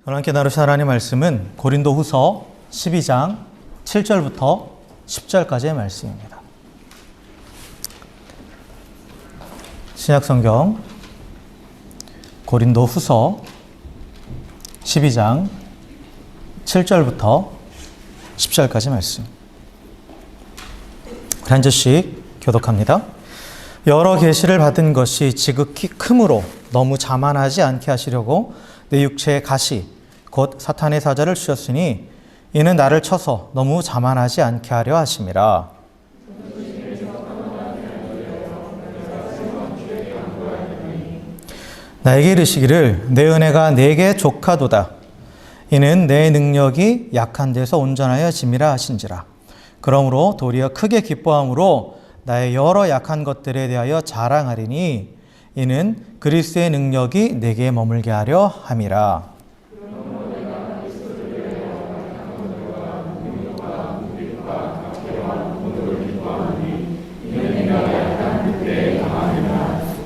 오늘 함께 나누실 하나님의 말씀은 고린도후서 12장 7절부터 10절까지의 말씀입니다. 신약성경 고린도후서 12장 7절부터 10절까지 말씀. 한 절씩 교독합니다. 여러 계시를 받은 것이 지극히 크므로 너무 자만하지 않게 하시려고 내 육체의 가시 곧 사탄의 사자를 주셨으니 이는 나를 쳐서 너무 자만하지 않게 하려 하심이라. 나에게 이르시기를 내 은혜가 내게 족하도다. 이는 내 능력이 약한 데서 온전하여 짐이라 하신지라. 그러므로 도리어 크게 기뻐함으로 나의 여러 약한 것들에 대하여 자랑하리니 이는 그리스도의 능력이 내게 머물게 하려 함이라.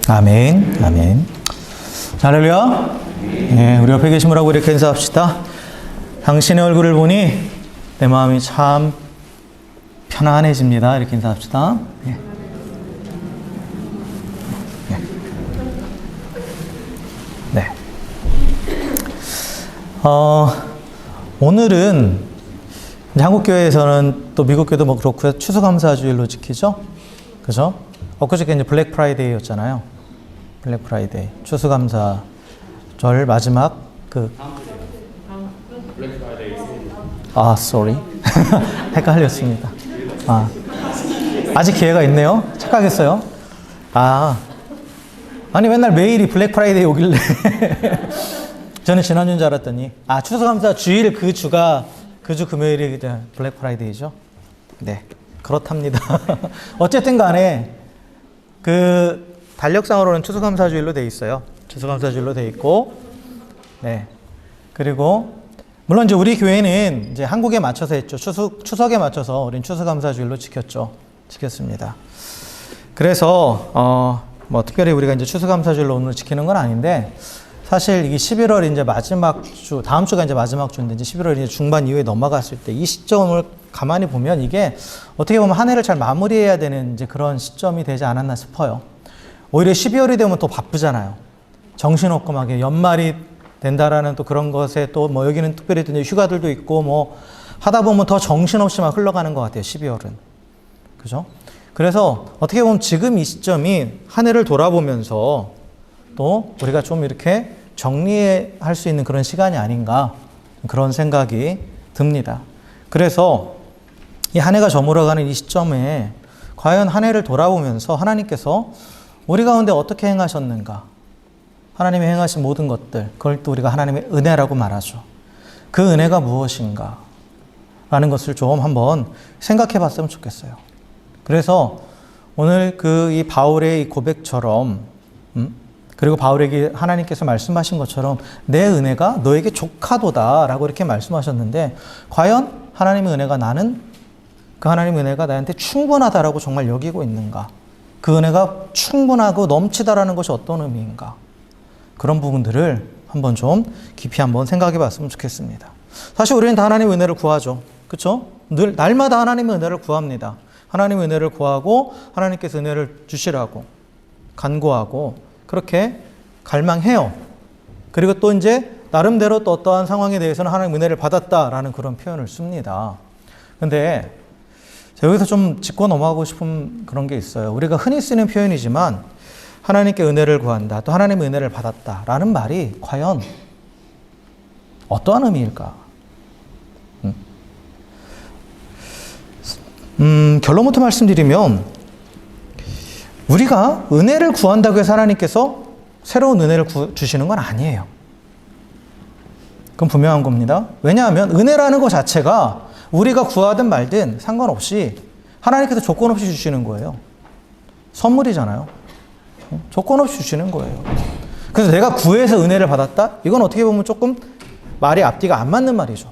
아멘, 아멘. 할렐루야. 네, 우리 옆에 계신 분하고 이렇게 인사합시다. 당신의 얼굴을 보니 내 마음이 참 편안해집니다. 이렇게 인사합시다. 네. 네. 오늘은 이제 한국교회에서는 또 미국교회도 뭐 그렇고요. 추수감사주일로 지키죠. 그죠? 엊그저께 이제 블랙 프라이데이였잖아요. 블랙 프라이데이. 추수감사절 마지막 sorry. 헷갈렸습니다. 아직 기회가 있네요. 착각했어요. 아니 맨날 매일이 블랙 프라이데이 오길래 저는 지난주인 줄 알았더니 추수감사 주일 그 주 금요일이 블랙 프라이데이죠. 네, 그렇답니다. 어쨌든 간에 그 달력상으로는 추수감사주일로 돼 있어요. 추수감사주일로 돼 있고, 네. 그리고 물론 이제 우리 교회는 이제 한국에 맞춰서 했죠. 추석에 맞춰서 우린 추수감사주일로 지켰습니다. 그래서 뭐 특별히 우리가 이제 추수감사주일로 오늘 지키는 건 아닌데, 사실 이게 11월 이제 마지막 주, 다음 주가 이제 마지막 주인데 이제 11월 이제 중반 이후에 넘어갔을 때 이 시점을 가만히 보면 이게 어떻게 보면 한 해를 잘 마무리해야 되는 이제 그런 시점이 되지 않았나 싶어요. 오히려 12월이 되면 또 바쁘잖아요. 정신없고 막 연말이 된다라는 또 그런 것에 또 뭐 여기는 특별히 또 휴가들도 있고 뭐 하다 보면 더 정신없이 막 흘러가는 것 같아요. 12월은. 그죠? 그래서 어떻게 보면 지금 이 시점이 한 해를 돌아보면서 또 우리가 좀 이렇게 정리할 수 있는 그런 시간이 아닌가 그런 생각이 듭니다. 그래서 이 한 해가 저물어가는 이 시점에 과연 한 해를 돌아보면서 하나님께서 우리 가운데 어떻게 행하셨는가, 하나님이 행하신 모든 것들, 그걸 또 우리가 하나님의 은혜라고 말하죠. 그 은혜가 무엇인가 라는 것을 좀 한번 생각해 봤으면 좋겠어요. 그래서 오늘 이 바울의 이 고백처럼 그리고 바울에게 하나님께서 말씀하신 것처럼 내 은혜가 너에게 족하도다 라고 이렇게 말씀하셨는데, 과연 하나님의 은혜가 그 하나님의 은혜가 나한테 충분하다라고 정말 여기고 있는가, 그 은혜가 충분하고 넘치다라는 것이 어떤 의미인가, 그런 부분들을 한번 좀 깊이 한번 생각해 봤으면 좋겠습니다. 사실 우리는 다 하나님의 은혜를 구하죠. 그렇죠? 늘 날마다 하나님의 은혜를 구합니다. 하나님의 은혜를 구하고 하나님께서 은혜를 주시라고 간구하고 그렇게 갈망해요. 그리고 또 이제 나름대로 또 어떠한 상황에 대해서는 하나님의 은혜를 받았다라는 그런 표현을 씁니다. 근데 여기서 좀 짚고 넘어가고 싶은 그런 게 있어요. 우리가 흔히 쓰는 표현이지만 하나님께 은혜를 구한다, 또 하나님의 은혜를 받았다라는 말이 과연 어떠한 의미일까? 결론부터 말씀드리면 우리가 은혜를 구한다고 해서 하나님께서 새로운 은혜를 주시는 건 아니에요. 그건 분명한 겁니다. 왜냐하면 은혜라는 것 자체가 우리가 구하든 말든 상관없이 하나님께서 조건 없이 주시는 거예요. 선물이잖아요. 조건 없이 주시는 거예요. 그래서 내가 구해서 은혜를 받았다? 이건 어떻게 보면 조금 말이 앞뒤가 안 맞는 말이죠.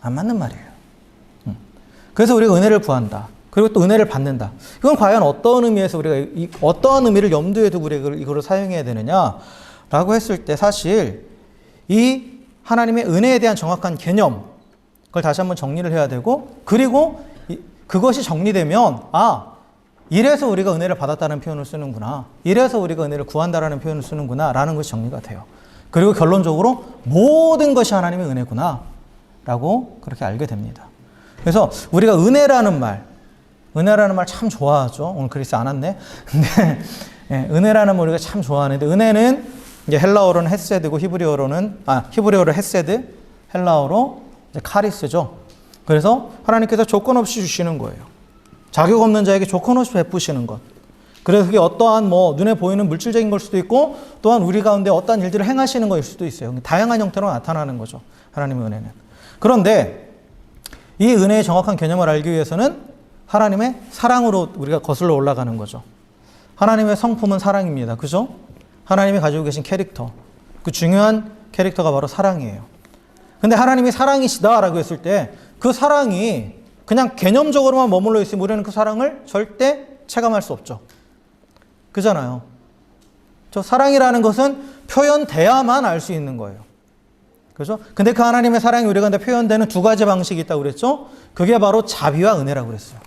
안 맞는 말이에요. 그래서 우리가 은혜를 구한다. 그리고 또 은혜를 받는다. 이건 과연 어떤 의미에서 우리가 어떠한 의미를 염두에 두고 우리가 이거를 사용해야 되느냐라고 했을 때 사실 이 하나님의 은혜에 대한 정확한 개념, 그걸 다시 한번 정리를 해야 되고, 그리고 그것이 정리되면 이래서 우리가 은혜를 받았다는 표현을 쓰는구나, 이래서 우리가 은혜를 구한다라는 표현을 쓰는구나 라는 것이 정리가 돼요. 그리고 결론적으로 모든 것이 하나님의 은혜구나 라고 그렇게 알게 됩니다. 그래서 우리가 은혜라는 말 참 좋아하죠. 오늘 그리스 안 왔네. 근데 은혜라는 말 우리가 참 좋아하는데, 은혜는 이제 헬라어로는 헤세드고 히브리어로 헤세드, 헬라어로 이제 카리스죠. 그래서 하나님께서 조건 없이 주시는 거예요. 자격 없는 자에게 조건 없이 베푸시는 것. 그래서 그게 어떠한 눈에 보이는 물질적인 걸 수도 있고, 또한 우리 가운데 어떠한 일들을 행하시는 것일 수도 있어요. 다양한 형태로 나타나는 거죠, 하나님의 은혜는. 그런데 이 은혜의 정확한 개념을 알기 위해서는 하나님의 사랑으로 우리가 거슬러 올라가는 거죠. 하나님의 성품은 사랑입니다. 그죠? 하나님이 가지고 계신 캐릭터, 그 중요한 캐릭터가 바로 사랑이에요. 근데 하나님이 사랑이시다라고 했을 때 그 사랑이 그냥 개념적으로만 머물러 있으면 우리는 그 사랑을 절대 체감할 수 없죠. 그잖아요. 저 사랑이라는 것은 표현돼야만 알 수 있는 거예요. 그죠? 근데 그 하나님의 사랑이 우리가 표현되는 두 가지 방식이 있다고 그랬죠? 그게 바로 자비와 은혜라고 그랬어요.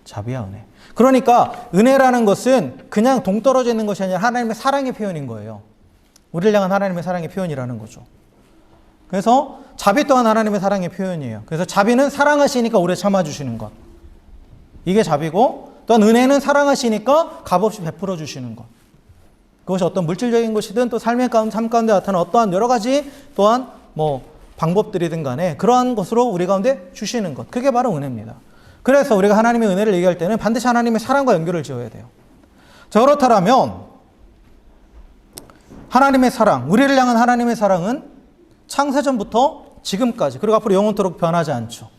자비와 은혜. 그러니까 은혜라는 것은 그냥 동떨어져 있는 것이 아니라 하나님의 사랑의 표현인 거예요. 우리를 향한 하나님의 사랑의 표현이라는 거죠. 그래서 자비 또한 하나님의 사랑의 표현이에요. 그래서 자비는 사랑하시니까 오래 참아주시는 것. 이게 자비고, 또한 은혜는 사랑하시니까 값없이 베풀어 주시는 것. 그것이 어떤 물질적인 것이든 또 삶 가운데 나타나는 어떠한 여러 가지 또한 방법들이든 간에 그러한 것으로 우리 가운데 주시는 것. 그게 바로 은혜입니다. 그래서 우리가 하나님의 은혜를 얘기할 때는 반드시 하나님의 사랑과 연결을 지어야 돼요. 자, 그렇다면 하나님의 사랑, 우리를 향한 하나님의 사랑은 창세전부터 지금까지, 그리고 앞으로 영원토록 변하지 않죠.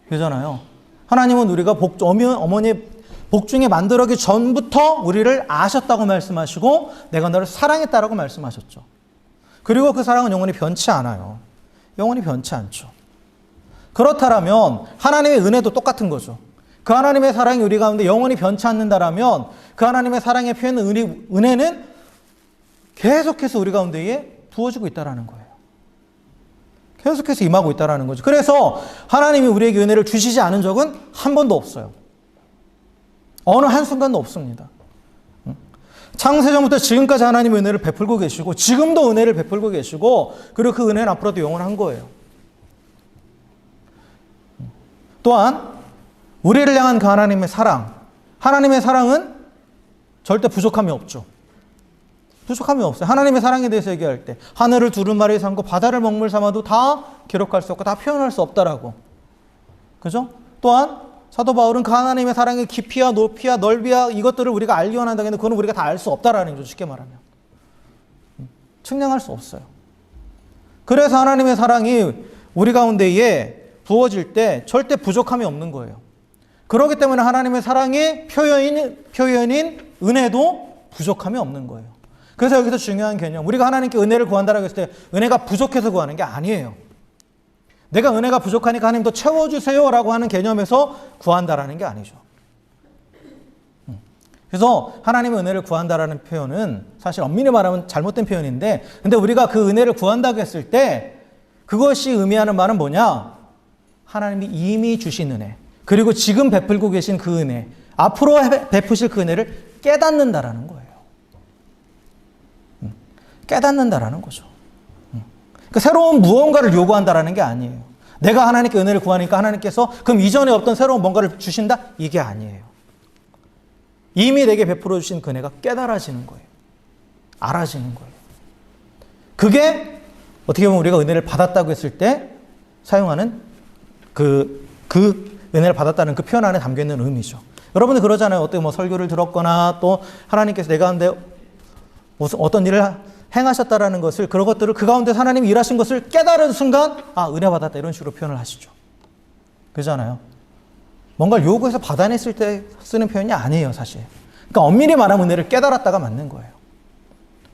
그러잖아요. 하나님은 우리가 어머니의 복중에 만들어기 전부터 우리를 아셨다고 말씀하시고 내가 너를 사랑했다라고 말씀하셨죠. 그리고 그 사랑은 영원히 변치 않아요. 영원히 변치 않죠. 그렇다면 하나님의 은혜도 똑같은 거죠. 그 하나님의 사랑이 우리 가운데 영원히 변치 않는다라면 그 하나님의 사랑의 표현 은혜는 계속해서 우리 가운데에 부어지고 있다는 거예요. 계속해서 임하고 있다는 거죠. 그래서 하나님이 우리에게 은혜를 주시지 않은 적은 한 번도 없어요. 어느 한순간도 없습니다. 창세전부터 지금까지 하나님의 은혜를 베풀고 계시고 지금도 은혜를 베풀고 계시고, 그리고 그 은혜는 앞으로도 영원한 거예요. 또한 우리를 향한 그 하나님의 사랑은 절대 부족함이 없죠. 부족함이 없어요. 하나님의 사랑에 대해서 얘기할 때 하늘을 두루마리 삼고 바다를 먹물 삼아도 다 기록할 수 없고 다 표현할 수 없다라고. 그죠? 또한 사도 바울은 그 하나님의 사랑의 깊이와 높이와 넓이와 이것들을 우리가 알기 원한다는데 그건 우리가 다 알 수 없다라는 거죠. 쉽게 말하면. 측량할 수 없어요. 그래서 하나님의 사랑이 우리 가운데에 부어질 때 절대 부족함이 없는 거예요. 그렇기 때문에 하나님의 사랑의 표현인 은혜도 부족함이 없는 거예요. 그래서 여기서 중요한 개념, 우리가 하나님께 은혜를 구한다라고 했을 때 은혜가 부족해서 구하는 게 아니에요. 내가 은혜가 부족하니까 하나님 더 채워주세요 라고 하는 개념에서 구한다라는 게 아니죠. 그래서 하나님의 은혜를 구한다라는 표현은 사실 엄밀히 말하면 잘못된 표현인데, 근데 우리가 그 은혜를 구한다고 했을 때 그것이 의미하는 말은 뭐냐? 하나님이 이미 주신 은혜, 그리고 지금 베풀고 계신 그 은혜, 앞으로 베푸실 그 은혜를 깨닫는다라는 거예요. 깨닫는다라는 거죠. 그러니까 새로운 무언가를 요구한다라는 게 아니에요. 내가 하나님께 은혜를 구하니까 하나님께서 그럼 이전에 없던 새로운 뭔가를 주신다? 이게 아니에요. 이미 내게 베풀어 주신 그 은혜가 깨달아지는 거예요. 알아지는 거예요. 그게 어떻게 보면 우리가 은혜를 받았다고 했을 때 사용하는 그 은혜를 받았다는 그 표현 안에 담겨있는 의미죠. 여러분들 그러잖아요. 어떻게 설교를 들었거나 또 하나님께서 내 가운데 어떤 일을 행하셨다라는 것을, 그런 것들을 그 가운데 하나님이 일하신 것을 깨달은 순간 은혜 받았다 이런 식으로 표현을 하시죠. 그러잖아요. 뭔가를 요구해서 받아냈을 때 쓰는 표현이 아니에요, 사실. 그러니까 엄밀히 말하면 은혜를 깨달았다가 맞는 거예요.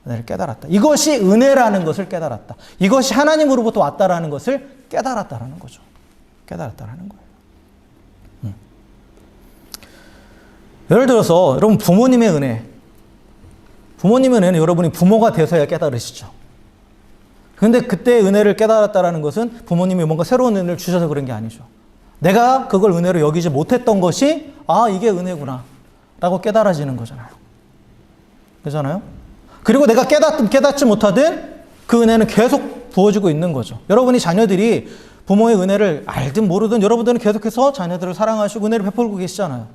은혜를 깨달았다. 이것이 은혜라는 것을 깨달았다. 이것이 하나님으로부터 왔다라는 것을 깨달았다라는 거죠. 깨달았다라는 거예요. 예를 들어서 여러분 부모님의 은혜, 부모님의 은혜는 여러분이 부모가 돼서야 깨달으시죠. 근데 그때 은혜를 깨달았다라는 것은 부모님이 뭔가 새로운 은혜를 주셔서 그런 게 아니죠. 내가 그걸 은혜로 여기지 못했던 것이 이게 은혜구나 라고 깨달아지는 거잖아요. 그렇잖아요? 그리고 내가 깨닫든 깨닫지 못하든 그 은혜는 계속 부어지고 있는 거죠. 여러분이 자녀들이 부모의 은혜를 알든 모르든 여러분들은 계속해서 자녀들을 사랑하시고 은혜를 베풀고 계시잖아요.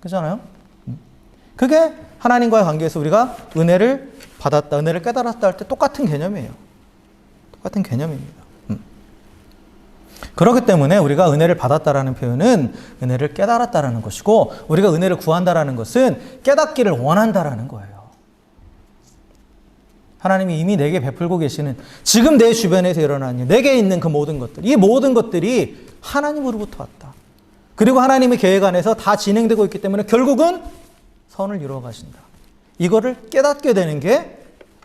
그렇잖아요? 그게 하나님과의 관계에서 우리가 은혜를 받았다, 은혜를 깨달았다 할 때 똑같은 개념이에요. 똑같은 개념입니다. 그렇기 때문에 우리가 은혜를 받았다라는 표현은 은혜를 깨달았다라는 것이고, 우리가 은혜를 구한다라는 것은 깨닫기를 원한다라는 거예요. 하나님이 이미 내게 베풀고 계시는, 지금 내 주변에서 일어나는 일, 내게 있는 그 모든 것들, 이 모든 것들이 하나님으로부터 왔다. 그리고 하나님의 계획 안에서 다 진행되고 있기 때문에 결국은 선을 이루어 가신다. 이거를 깨닫게 되는 게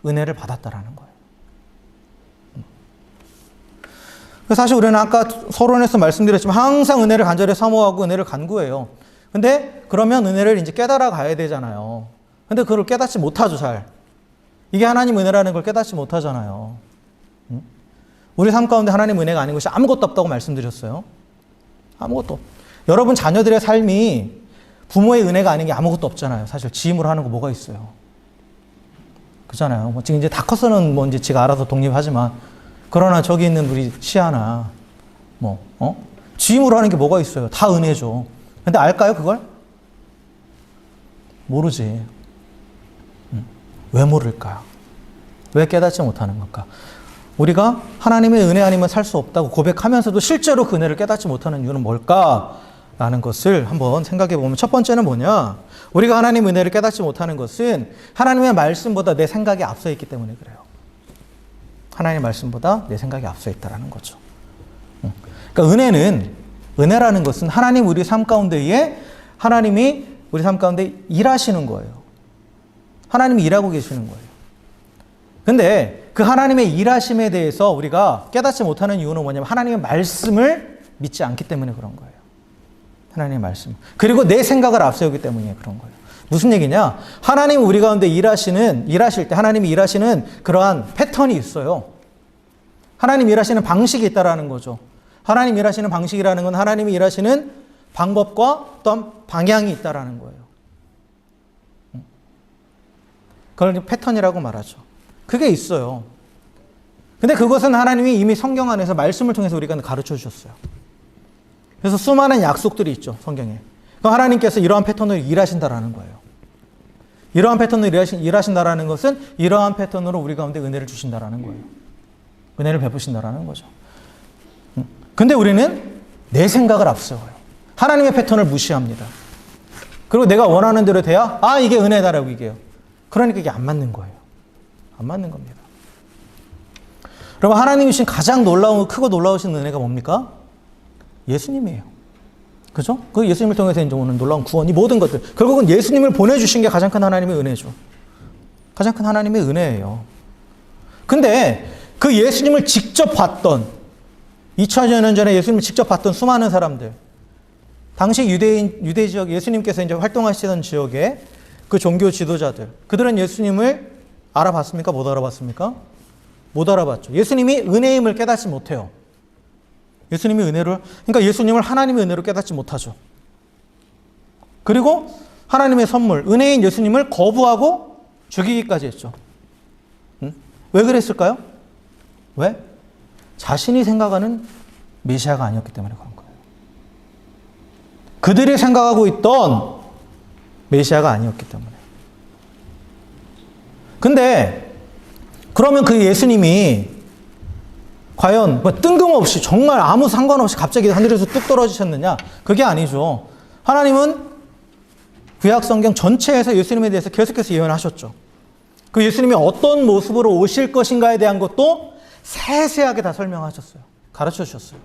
은혜를 받았다라는 거예요. 사실 우리는 아까 서론에서 말씀드렸지만 항상 은혜를 간절히 사모하고 은혜를 간구해요. 근데 그러면 은혜를 이제 깨달아 가야 되잖아요. 근데 그걸 깨닫지 못하죠, 잘. 이게 하나님 은혜라는 걸 깨닫지 못하잖아요. 우리 삶 가운데 하나님 은혜가 아닌 것이 아무것도 없다고 말씀드렸어요. 아무것도. 여러분 자녀들의 삶이 부모의 은혜가 아닌 게 아무것도 없잖아요. 사실 지임으로 하는 거 뭐가 있어요. 그렇잖아요. 뭐 지금 이제 다 커서는 뭐 이제 지가 알아서 독립하지만, 그러나 저기 있는 우리 시아나 지임으로 하는 게 뭐가 있어요. 다 은혜죠. 근데 알까요, 그걸? 모르지. 왜 모를까요? 왜 깨닫지 못하는 걸까? 우리가 하나님의 은혜 아니면 살 수 없다고 고백하면서도 실제로 그 은혜를 깨닫지 못하는 이유는 뭘까라는 것을 한번 생각해 보면, 첫 번째는 뭐냐? 우리가 하나님의 은혜를 깨닫지 못하는 것은 하나님의 말씀보다 내 생각이 앞서 있기 때문에 그래요. 하나님의 말씀보다 내 생각이 앞서 있다라는 거죠. 그러니까 은혜라는 것은 하나님 우리 삶 가운데에, 하나님이 우리 삶 가운데 일하시는 거예요. 하나님이 일하고 계시는 거예요. 근데 그 하나님의 일하심에 대해서 우리가 깨닫지 못하는 이유는 뭐냐면 하나님의 말씀을 믿지 않기 때문에 그런 거예요. 하나님의 말씀. 그리고 내 생각을 앞세우기 때문에 그런 거예요. 무슨 얘기냐? 하나님 우리 가운데 일하실 때 하나님이 일하시는 그러한 패턴이 있어요. 하나님 일하시는 방식이 있다라는 거죠. 하나님 일하시는 방식이라는 건 하나님이 일하시는 방법과 어떤 방향이 있다라는 거예요. 그걸 패턴이라고 말하죠. 그게 있어요. 근데 그것은 하나님이 이미 성경 안에서 말씀을 통해서 우리가 가르쳐 주셨어요. 그래서 수많은 약속들이 있죠, 성경에. 그럼 하나님께서 이러한 패턴으로 일하신다라는 거예요. 이러한 패턴으로 일하신다라는 것은 이러한 패턴으로 우리 가운데 은혜를 주신다라는 거예요. 은혜를 베푸신다라는 거죠. 근데 우리는 내 생각을 앞세워요. 하나님의 패턴을 무시합니다. 그리고 내가 원하는 대로 돼야 이게 은혜다라고 얘기해요. 그러니까 이게 안 맞는 거예요. 안 맞는 겁니다. 여러분, 하나님이 주신 가장 크고 놀라우신 은혜가 뭡니까? 예수님이에요. 그죠? 그 예수님을 통해서 이제 오는 놀라운 구원, 이 모든 것들. 결국은 예수님을 보내주신 게 가장 큰 하나님의 은혜죠. 가장 큰 하나님의 은혜예요. 근데 그 예수님을 직접 봤던, 2000년 전에 예수님을 직접 봤던 수많은 사람들, 당시 유대 지역, 예수님께서 이제 활동하시던 지역에 그 종교 지도자들, 그들은 예수님을 알아봤습니까? 못 알아봤습니까? 못 알아봤죠. 예수님이 은혜임을 깨닫지 못해요. 그러니까 예수님을 하나님의 은혜로 깨닫지 못하죠. 그리고 하나님의 선물, 은혜인 예수님을 거부하고 죽이기까지 했죠. 왜 그랬을까요? 왜? 자신이 생각하는 메시아가 아니었기 때문에 그런 거예요. 그들이 생각하고 있던 메시아가 아니었기 때문에. 근데 그러면 그 예수님이 과연 뜬금없이 정말 아무 상관없이 갑자기 하늘에서 뚝 떨어지셨느냐? 그게 아니죠. 하나님은 구약 성경 전체에서 예수님에 대해서 계속해서 예언하셨죠. 그 예수님이 어떤 모습으로 오실 것인가에 대한 것도 세세하게 다 설명하셨어요. 가르쳐 주셨어요.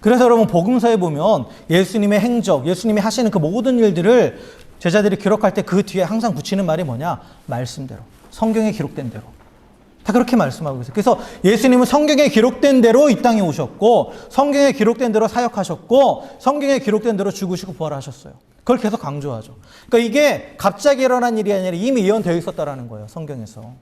그래서 여러분 복음서에 보면 예수님의 행적, 예수님이 하시는 그 모든 일들을 제자들이 기록할 때 그 뒤에 항상 붙이는 말이 뭐냐? 말씀대로. 성경에 기록된 대로. 다 그렇게 말씀하고 있어요. 그래서 예수님은 성경에 기록된 대로 이 땅에 오셨고, 성경에 기록된 대로 사역하셨고, 성경에 기록된 대로 죽으시고 부활하셨어요. 그걸 계속 강조하죠. 그러니까 이게 갑자기 일어난 일이 아니라 이미 예언되어 있었다라는 거예요, 성경에서.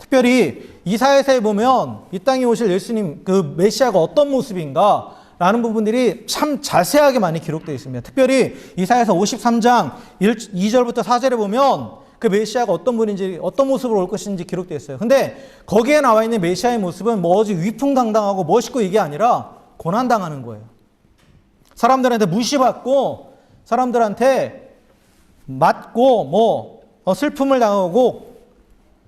특별히 이사야서에 보면 이 땅에 오실 예수님 그 메시아가 어떤 모습인가 라는 부분들이 참 자세하게 많이 기록되어 있습니다. 특별히 이사야서 53장 2절부터 4절에 보면 그 메시아가 어떤 분인지 어떤 모습으로 올 것인지 기록되어 있어요. 근데 거기에 나와 있는 메시아의 모습은 뭐 어지 위풍당당하고 멋있고 이게 아니라 고난당하는 거예요. 사람들한테 무시받고 사람들한테 맞고 슬픔을 당하고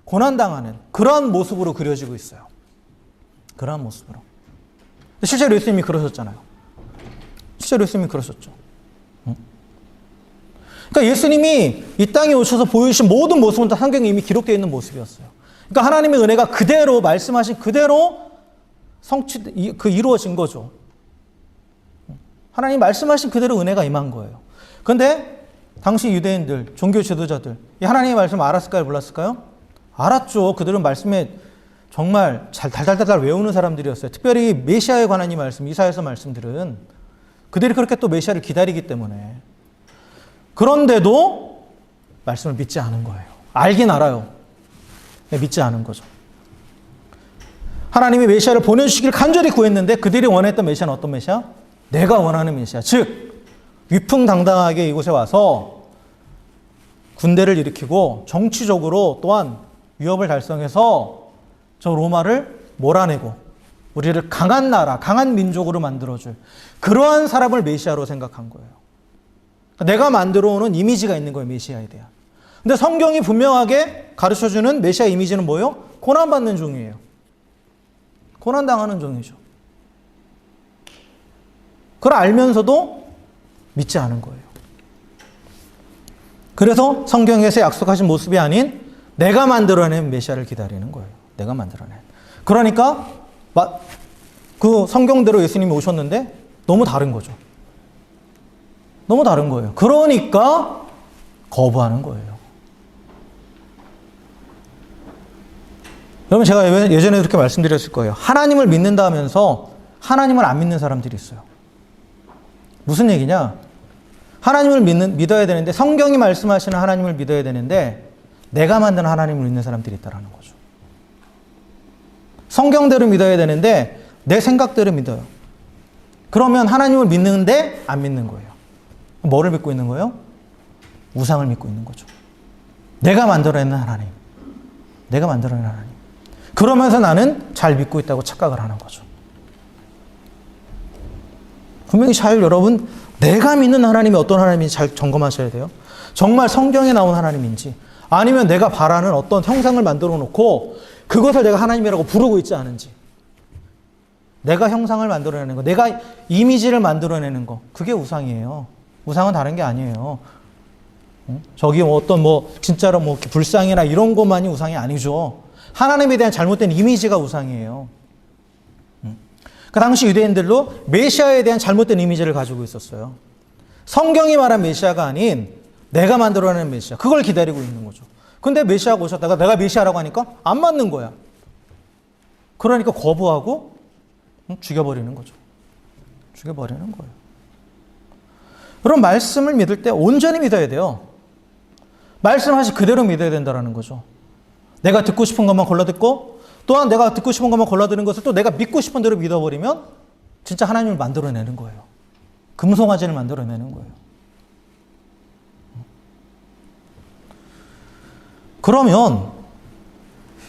고난당하는 그러한 모습으로 그려지고 있어요. 그러한 모습으로. 실제로 예수님이 그러셨잖아요. 실제로 예수님이 그러셨죠. 그러니까 예수님이 이 땅에 오셔서 보여주신 모든 모습은 다 성경에 이미 기록되어 있는 모습이었어요. 그러니까 하나님의 은혜가 그대로 말씀하신 그대로 이루어진 거죠. 하나님 말씀하신 그대로 은혜가 임한 거예요. 그런데 당시 유대인들, 종교 지도자들 이 하나님의 말씀을 알았을까요? 몰랐을까요? 알았죠. 그들은 말씀에 정말 잘 달달달달 외우는 사람들이었어요. 특별히 메시아에 관한 이 말씀, 이사야서 말씀들은 그들이 그렇게 또 메시아를 기다리기 때문에 그런데도 말씀을 믿지 않은 거예요. 알긴 알아요. 믿지 않은 거죠. 하나님이 메시아를 보내주시기를 간절히 구했는데 그들이 원했던 메시아는 어떤 메시아? 내가 원하는 메시아. 즉 위풍당당하게 이곳에 와서 군대를 일으키고 정치적으로 또한 위협을 달성해서 저 로마를 몰아내고 우리를 강한 나라, 강한 민족으로 만들어줄 그러한 사람을 메시아로 생각한 거예요. 내가 만들어오는 이미지가 있는 거예요. 메시아에 대한. 근데 성경이 분명하게 가르쳐주는 메시아 이미지는 뭐예요? 고난받는 종이에요. 고난당하는 종이죠. 그걸 알면서도 믿지 않은 거예요. 그래서 성경에서 약속하신 모습이 아닌 내가 만들어낸 메시아를 기다리는 거예요. 내가 만들어낸. 그러니까 그 성경대로 예수님이 오셨는데 너무 다른 거죠. 너무 다른 거예요. 그러니까 거부하는 거예요. 여러분 제가 예전에 그렇게 말씀드렸을 거예요. 하나님을 믿는다 하면서 하나님을 안 믿는 사람들이 있어요. 무슨 얘기냐? 하나님을 믿어야 되는데 성경이 말씀하시는 하나님을 믿어야 되는데 내가 만든 하나님을 믿는 사람들이 있다는 거죠. 성경대로 믿어야 되는데 내 생각대로 믿어요. 그러면 하나님을 믿는데 안 믿는 거예요. 뭐를 믿고 있는 거예요? 우상을 믿고 있는 거죠. 내가 만들어낸 하나님. 내가 만들어낸 하나님. 그러면서 나는 잘 믿고 있다고 착각을 하는 거죠. 분명히 잘 여러분 내가 믿는 하나님이 어떤 하나님인지 잘 점검하셔야 돼요. 정말 성경에 나온 하나님인지 아니면 내가 바라는 어떤 형상을 만들어 놓고 그것을 내가 하나님이라고 부르고 있지 않은지 내가 형상을 만들어내는 거 내가 이미지를 만들어내는 거 그게 우상이에요. 우상은 다른 게 아니에요. 저기 어떤 진짜로 불상이나 이런 것만이 우상이 아니죠. 하나님에 대한 잘못된 이미지가 우상이에요. 그 당시 유대인들도 메시아에 대한 잘못된 이미지를 가지고 있었어요. 성경이 말한 메시아가 아닌 내가 만들어낸 메시아. 그걸 기다리고 있는 거죠. 근데 메시아가 오셨다가 내가 메시아라고 하니까 안 맞는 거야. 그러니까 거부하고 죽여버리는 거죠. 죽여버리는 거예요. 그럼 말씀을 믿을 때 온전히 믿어야 돼요. 말씀하신 그대로 믿어야 된다는 거죠. 내가 듣고 싶은 것만 골라 듣고 또한 내가 듣고 싶은 것만 골라 듣는 것을 또 내가 믿고 싶은 대로 믿어버리면 진짜 하나님을 만들어내는 거예요. 금송아지를 만들어내는 거예요. 그러면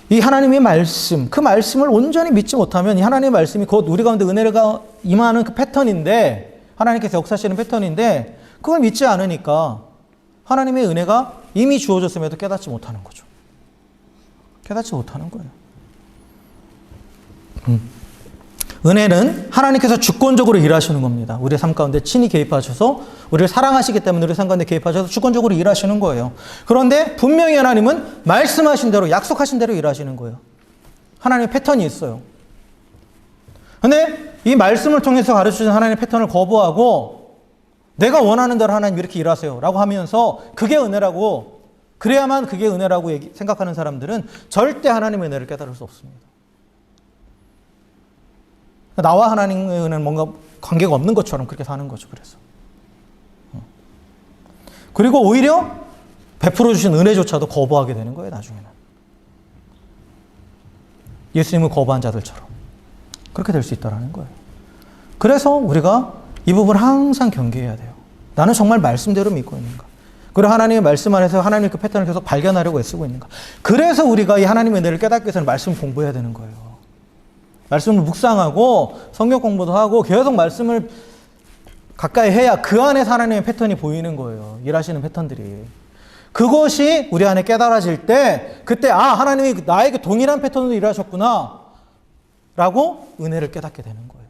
이 하나님의 말씀, 그 말씀을 온전히 믿지 못하면 이 하나님의 말씀이 곧 우리 가운데 은혜가 임하는 그 패턴인데 하나님께서 역사하시는 패턴인데 그걸 믿지 않으니까 하나님의 은혜가 이미 주어졌음에도 깨닫지 못하는 거죠. 깨닫지 못하는 거예요. 은혜는 하나님께서 주권적으로 일하시는 겁니다. 우리의 삶 가운데 친히 개입하셔서 우리를 사랑하시기 때문에 우리의 삶 가운데 개입하셔서 주권적으로 일하시는 거예요. 그런데 분명히 하나님은 말씀하신 대로 약속하신 대로 일하시는 거예요. 하나님의 패턴이 있어요. 그런데 이 말씀을 통해서 가르치신 하나님의 패턴을 거부하고 내가 원하는 대로 하나님 이렇게 일하세요 라고 하면서 그게 은혜라고 그래야만 그게 은혜라고 생각하는 사람들은 절대 하나님의 은혜를 깨달을 수 없습니다. 나와 하나님의 은혜는 뭔가 관계가 없는 것처럼 그렇게 사는 거죠. 그래서 그리고 오히려 베풀어 주신 은혜조차도 거부하게 되는 거예요. 나중에는 예수님을 거부한 자들처럼 그렇게 될 수 있다는 거예요. 그래서 우리가 이 부분을 항상 경계해야 돼요. 나는 정말 말씀대로 믿고 있는가? 그리고 하나님의 말씀 안에서 하나님의 그 패턴을 계속 발견하려고 애쓰고 있는가? 그래서 우리가 이 하나님의 은혜를 깨닫기 위해서는 말씀 공부해야 되는 거예요. 말씀을 묵상하고 성경 공부도 하고 계속 말씀을 가까이 해야 그 안에서 하나님의 패턴이 보이는 거예요. 일하시는 패턴들이. 그것이 우리 안에 깨달아질 때 그때 하나님이 나에게 동일한 패턴으로 일하셨구나 라고 은혜를 깨닫게 되는 거예요.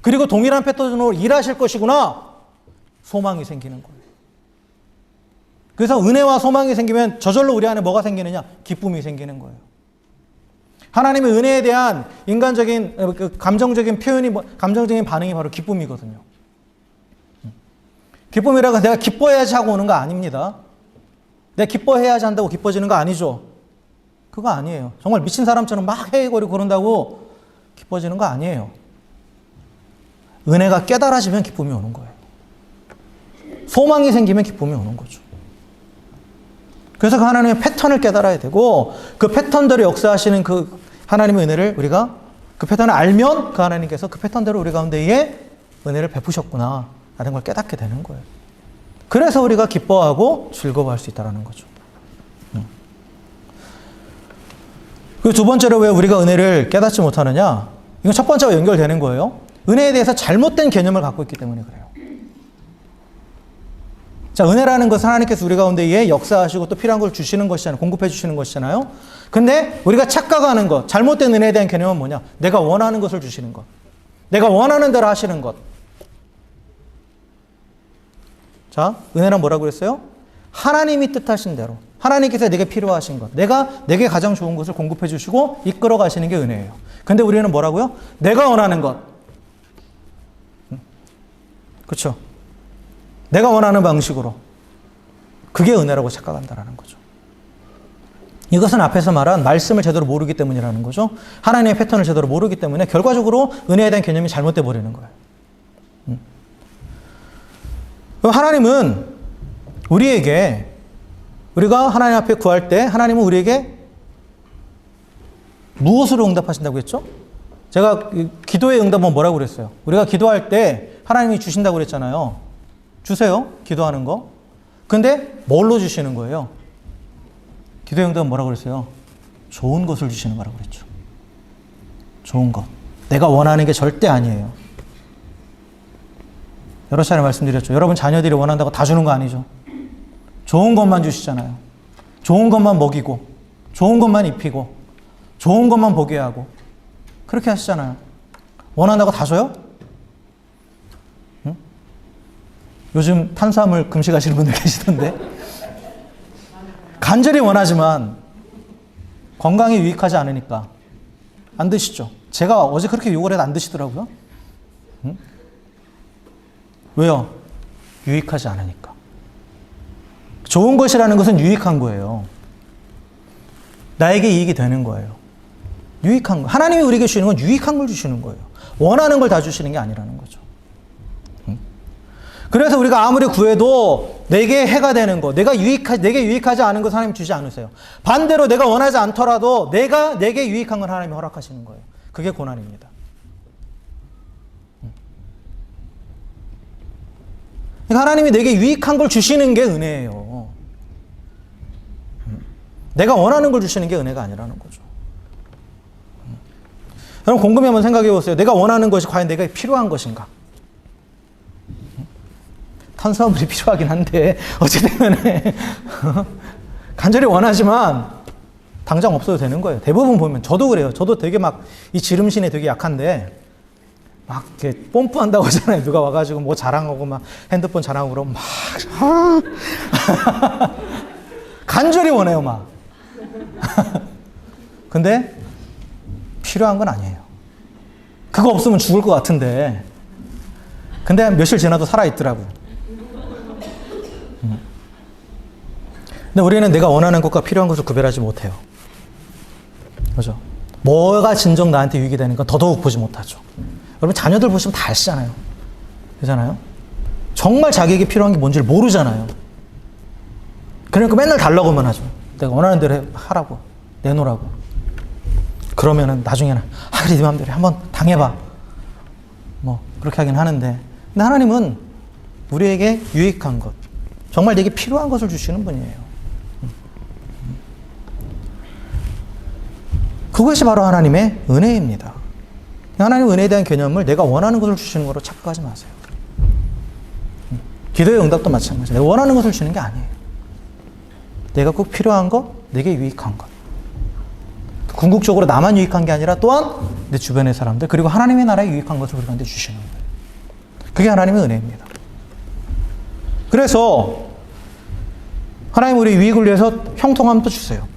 그리고 동일한 패턴으로 일하실 것이구나 소망이 생기는 거예요. 그래서 은혜와 소망이 생기면 저절로 우리 안에 뭐가 생기느냐? 기쁨이 생기는 거예요. 하나님의 은혜에 대한 인간적인 감정적인 표현이 감정적인 반응이 바로 기쁨이거든요. 기쁨이라고 내가 기뻐해야지 하고 오는 거 아닙니다. 내가 기뻐해야지 한다고 기뻐지는 거 아니죠. 그거 아니에요. 정말 미친 사람처럼 막 헤이거리고 그런다고 기뻐지는 거 아니에요. 은혜가 깨달아지면 기쁨이 오는 거예요. 소망이 생기면 기쁨이 오는 거죠. 그래서 그 하나님의 패턴을 깨달아야 되고 그 패턴대로 역사하시는 그 하나님의 은혜를 우리가 그 패턴을 알면 그 하나님께서 그 패턴대로 우리 가운데에 은혜를 베푸셨구나 라는 걸 깨닫게 되는 거예요. 그래서 우리가 기뻐하고 즐거워할 수 있다는 거죠. 그 두 번째로 왜 우리가 은혜를 깨닫지 못하느냐? 이건 첫 번째와 연결되는 거예요. 은혜에 대해서 잘못된 개념을 갖고 있기 때문에 그래요. 자, 은혜라는 것은 하나님께서 우리 가운데에 역사하시고 또 필요한 걸 주시는 것이잖아요. 공급해 주시는 것이잖아요. 근데 우리가 착각하는 것, 잘못된 은혜에 대한 개념은 뭐냐? 내가 원하는 것을 주시는 것. 내가 원하는 대로 하시는 것. 자, 은혜는 뭐라고 그랬어요? 하나님이 뜻하신 대로. 하나님께서 내게 필요하신 것. 내게 가장 좋은 것을 공급해 주시고 이끌어 가시는 게 은혜예요. 근데 우리는 뭐라고요? 내가 원하는 것. 그렇죠? 내가 원하는 방식으로. 그게 은혜라고 착각한다라는 거죠. 이것은 앞에서 말한 말씀을 제대로 모르기 때문이라는 거죠. 하나님의 패턴을 제대로 모르기 때문에 결과적으로 은혜에 대한 개념이 잘못돼 버리는 거예요. 하나님은 우리가 하나님 앞에 구할 때 하나님은 우리에게 무엇으로 응답하신다고 했죠? 제가 기도의 응답은 뭐라고 그랬어요? 우리가 기도할 때 하나님이 주신다고 그랬잖아요. 주세요. 기도하는 거. 근데 뭘로 주시는 거예요? 기도의 응답은 뭐라고 그랬어요? 좋은 것을 주시는 거라고 그랬죠. 좋은 것. 내가 원하는 게 절대 아니에요. 여러 차례 말씀드렸죠. 여러분 자녀들이 원한다고 다 주는 거 아니죠. 좋은 것만 주시잖아요. 좋은 것만 먹이고 좋은 것만 입히고 좋은 것만 보게 하고 그렇게 하시잖아요. 원한다고 다 줘요? 응? 요즘 탄수화물 금식하시는 분들 계시던데 간절히 원하지만 건강에 유익하지 않으니까 안 드시죠. 제가 어제 그렇게 욕을 해도 안 드시더라고요. 응? 왜요? 유익하지 않으니까. 좋은 것이라는 것은 유익한 거예요. 나에게 이익이 되는 거예요. 유익한 거. 하나님이 우리에게 주시는 건 유익한 걸 주시는 거예요. 원하는 걸 다 주시는 게 아니라는 거죠. 그래서 우리가 아무리 구해도 내게 해가 되는 거, 내게 유익하지 않은 것 하나님 주지 않으세요. 반대로 내가 원하지 않더라도 내게 유익한 건 하나님이 허락하시는 거예요. 그게 고난입니다. 그러니까 하나님이 내게 유익한 걸 주시는 게 은혜예요. 내가 원하는 걸 주시는 게 은혜가 아니라는 거죠. 여러분 곰곰이 한번 생각해 보세요. 내가 원하는 것이 과연 내가 필요한 것인가? 탄수화물이 필요하긴 한데 어찌되면 간절히 원하지만 당장 없어도 되는 거예요. 대부분 보면 저도 그래요. 저도 되게 막 이 지름신에 되게 약한데 막 이렇게 뽐뿌한다고 하잖아요. 누가 와가지고 뭐 자랑하고 막 핸드폰 자랑하고 그러면 막 간절히 원해요 막. 근데 필요한 건 아니에요. 그거 없으면 죽을 것 같은데 근데 며칠 지나도 살아있더라고. 근데 우리는 내가 원하는 것과 필요한 것을 구별하지 못해요. 그죠? 뭐가 진정 나한테 유익이 되는 건 더더욱 보지 못하죠. 여러분 자녀들 보시면 다 아시잖아요. 그렇잖아요? 정말 자기에게 필요한 게 뭔지를 모르잖아요. 그러니까 맨날 달라고만 하죠. 내가 원하는 대로 하라고. 내놓으라고. 그러면은 나중에는 그래 네 맘대로 한번 당해봐. 뭐 그렇게 하긴 하는데, 근데 하나님은 우리에게 유익한 것, 정말 내게 필요한 것을 주시는 분이에요. 그것이 바로 하나님의 은혜입니다. 하나님의 은혜에 대한 개념을 내가 원하는 것을 주시는 거로 착각하지 마세요. 기도의 응답도 마찬가지예요. 내가 원하는 것을 주는 게 아니에요. 내가 꼭 필요한 것, 내게 유익한 것. 궁극적으로 나만 유익한 게 아니라 또한 내 주변의 사람들, 그리고 하나님의 나라에 유익한 것을 우리한테 주시는 거예요. 그게 하나님의 은혜입니다. 그래서 하나님 우리 유익을 위해서 형통함도 주세요.